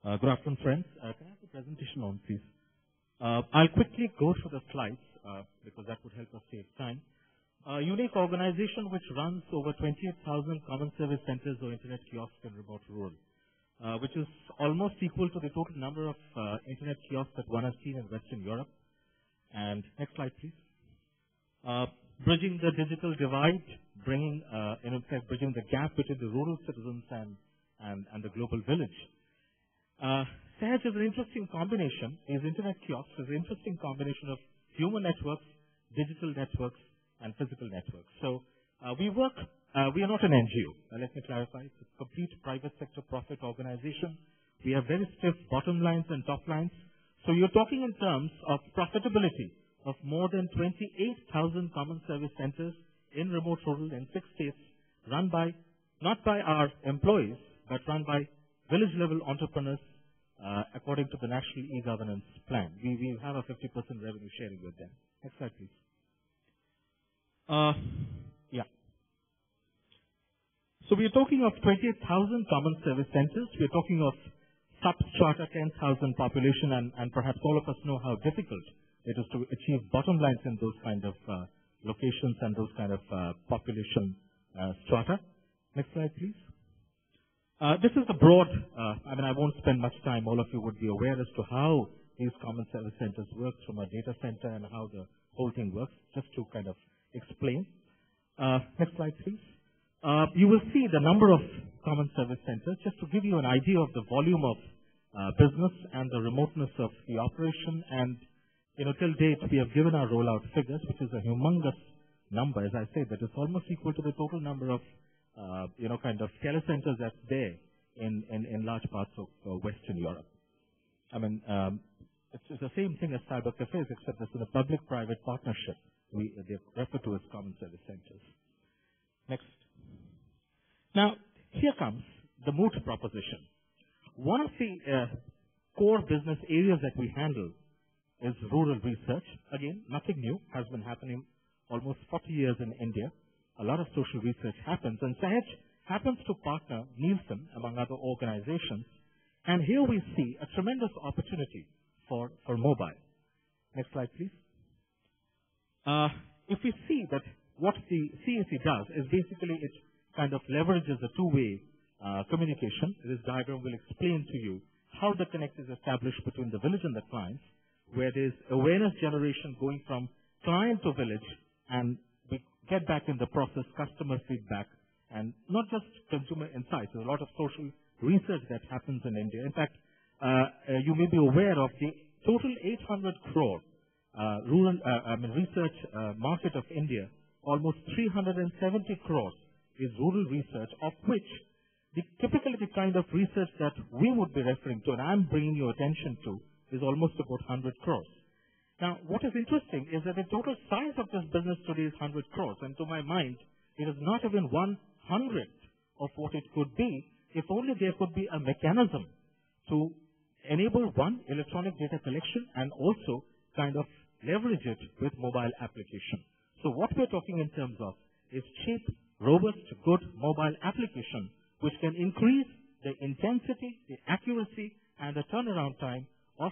Good afternoon, friends. Can I have the presentation on, please? I'll quickly go through the slides because that would help us save time. A unique organization which runs over 28,000 common service centers or internet kiosks in remote rural, which is almost equal to the total number of internet kiosks that one has seen in Western Europe. And next slide, please. Bridging the digital divide, bringing the gap between the rural citizens and the global village. SAHAJ is an interesting combination. Internet kiosks is an interesting combination of human networks, digital networks, and physical networks. So we are not an NGO. Let me clarify. It's a complete private sector profit organization. We have very stiff bottom lines and top lines. So you're talking in terms of profitability of more than 28,000 common service centers in remote rural in 6 states, run by, not by our employees, but run by village-level entrepreneurs according to the National E-Governance Plan. We have a 50% revenue sharing with them. Next slide, please. So we are talking of 28,000 common service centers. We are talking of sub-strata 10,000 population, and perhaps all of us know how difficult it is to achieve bottom lines in those kind of locations and those kind of population strata. Next slide, please. This is the broad, I won't spend much time. All of you would be aware as to how these common service centers work from a data center and how the whole thing works, just to kind of explain. Next slide, please. You will see the number of common service centers, just to give you an idea of the volume of business and the remoteness of the operation. And, till date, we have given our rollout figures, which is a humongous number. As I say, that is almost equal to the total number of telecenters that's there in large parts of Western Europe. It's the same thing as cyber cafes, except it's in a public-private partnership. They're referred to as common service centers. Next. Now, here comes the moot proposition. One of the core business areas that we handle is rural research. Again, nothing new, has been happening almost 40 years in India. A lot of social research happens, and SAHAJ happens to partner Nielsen, among other organizations. And here we see a tremendous opportunity for mobile. Next slide, please. If we see that what the CAC does is basically it kind of leverages a two-way communication. This diagram will explain to you how the connect is established between the village and the clients, where there's awareness generation going from client to village, and we get back in the process customer feedback and not just consumer insights. There's a lot of social research that happens in India. In fact, you may be aware of the total 800 crore rural research market of India. Almost 370 crores is rural research, of which typically the kind of research that we would be referring to, and I'm bringing your attention to, is almost about 100 crores. Now, what is interesting is that the total size of this business today is 100 crores, and to my mind, it is not even 1/100th of what it could be if only there could be a mechanism to enable electronic data collection and also kind of leverage it with mobile application. So what we're talking in terms of is cheap, robust, good mobile application, which can increase the intensity, the accuracy, and the turnaround time of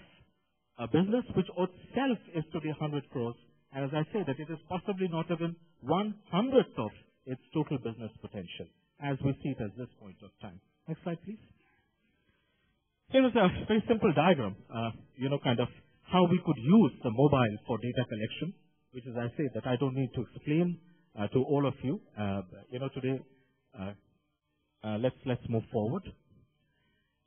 a business which itself is to be 100 crores. And as I say, that it is possibly not even 1/100th of its total business potential, as we see it at this point of time. Next slide, please. Here is a very simple diagram, kind of how we could use the mobile for data collection, which, as I say, that I don't need to explain to all of you. Today, let's move forward.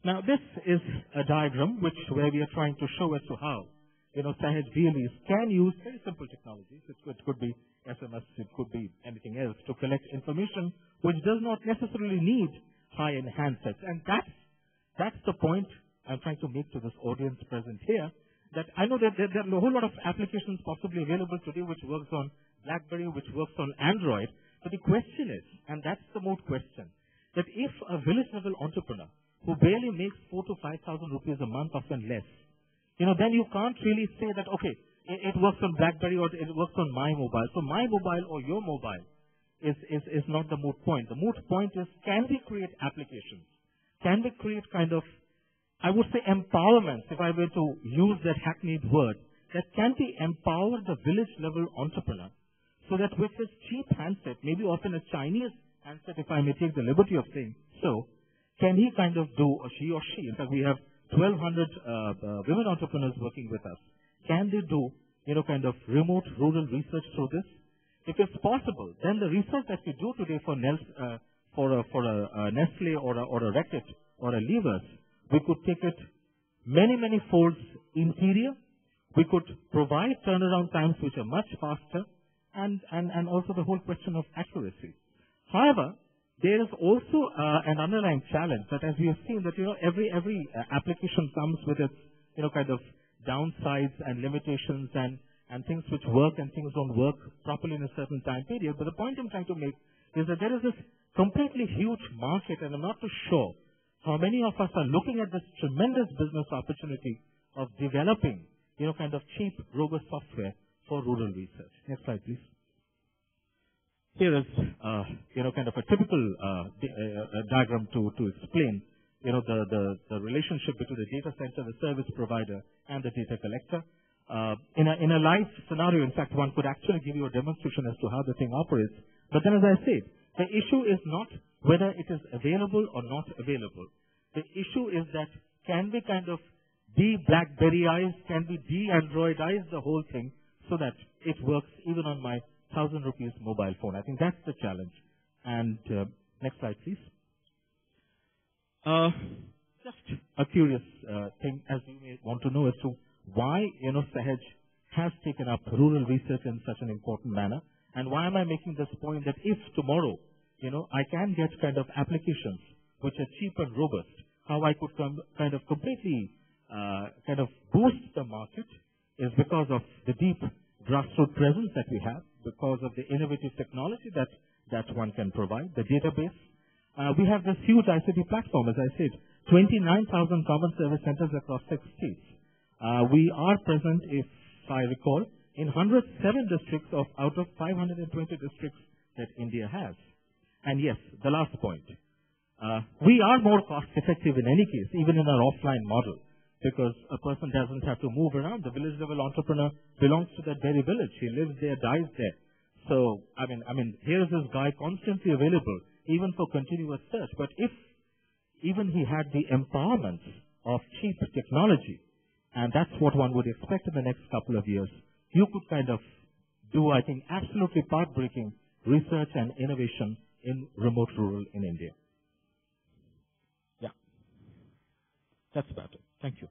Now, this is a diagram where we are trying to show as to how, SAHAJ BLEs can use very simple technologies. It could be SMS, it could be anything else, to collect information which does not necessarily need high-end handsets. And that's the point I'm trying to make to this audience present here, that I know that there are a whole lot of applications possibly available today which works on BlackBerry, which works on Android. But the question is, and that's the moot question, that if a village-level entrepreneur who barely makes 4,000 to 5,000 rupees a month, often less, then you can't really say that, okay, it works on BlackBerry or it works on my mobile. So my mobile or your mobile is not the moot point. The moot point is, can we create applications? Can we create kind of I would say empowerment, if I were to use that hackneyed word, that can we empower the village level entrepreneur so that with his cheap handset, maybe often a Chinese handset, if I may take the liberty of saying so, can he kind of do, or she, in fact we have 1,200 women entrepreneurs working with us, can they do, kind of remote rural research through this? If it's possible, then the research that we do today for a Nestle or a Reckitt or a Levers, we could take it many, many folds interior. We could provide turnaround times which are much faster, and also the whole question of accuracy. However, there is also an underlying challenge that, as we have seen, that every application comes with its kind of downsides and limitations and things which work and things don't work properly in a certain time period. But the point I'm trying to make is that there is this completely huge market, and I'm not too sure how many of us are looking at this tremendous business opportunity of developing kind of cheap, robust software for rural research. Next slide, please. Here is, kind of a typical diagram to explain, the relationship between the data center, the service provider, and the data collector. In a live scenario, in fact, one could actually give you a demonstration as to how the thing operates. But then, as I said, the issue is not whether it is available or not available. The issue is that can we kind of de-BlackBerryize, can we de-Androidize the whole thing so that it works even on my 1,000 rupees mobile phone? I think that's the challenge. And next slide, please. Just a curious thing, as you may want to know, as to why SAHAJ has taken up rural research in such an important manner, and why am I making this point that if tomorrow I can get kind of applications which are cheap and robust, how I could kind of completely kind of boost the market is because of the deep grassroots presence that we have, because of the innovative technology that one can provide, the database. We have this huge ICT platform, as I said, 29,000 common service centers across 6 states. We are present, if I recall, in 107 districts out of 520 districts that India has. And yes, the last point. We are more cost effective in any case, even in our offline model, because a person doesn't have to move around. The village level entrepreneur belongs to that very village. He lives there, dies there. So, I mean, here's this guy constantly available, even for continuous search. But if even he had the empowerment of cheap technology, and that's what one would expect in the next couple of years, you could kind of do, I think, absolutely path-breaking research and innovation in remote rural in India. Yeah. That's about it. Thank you.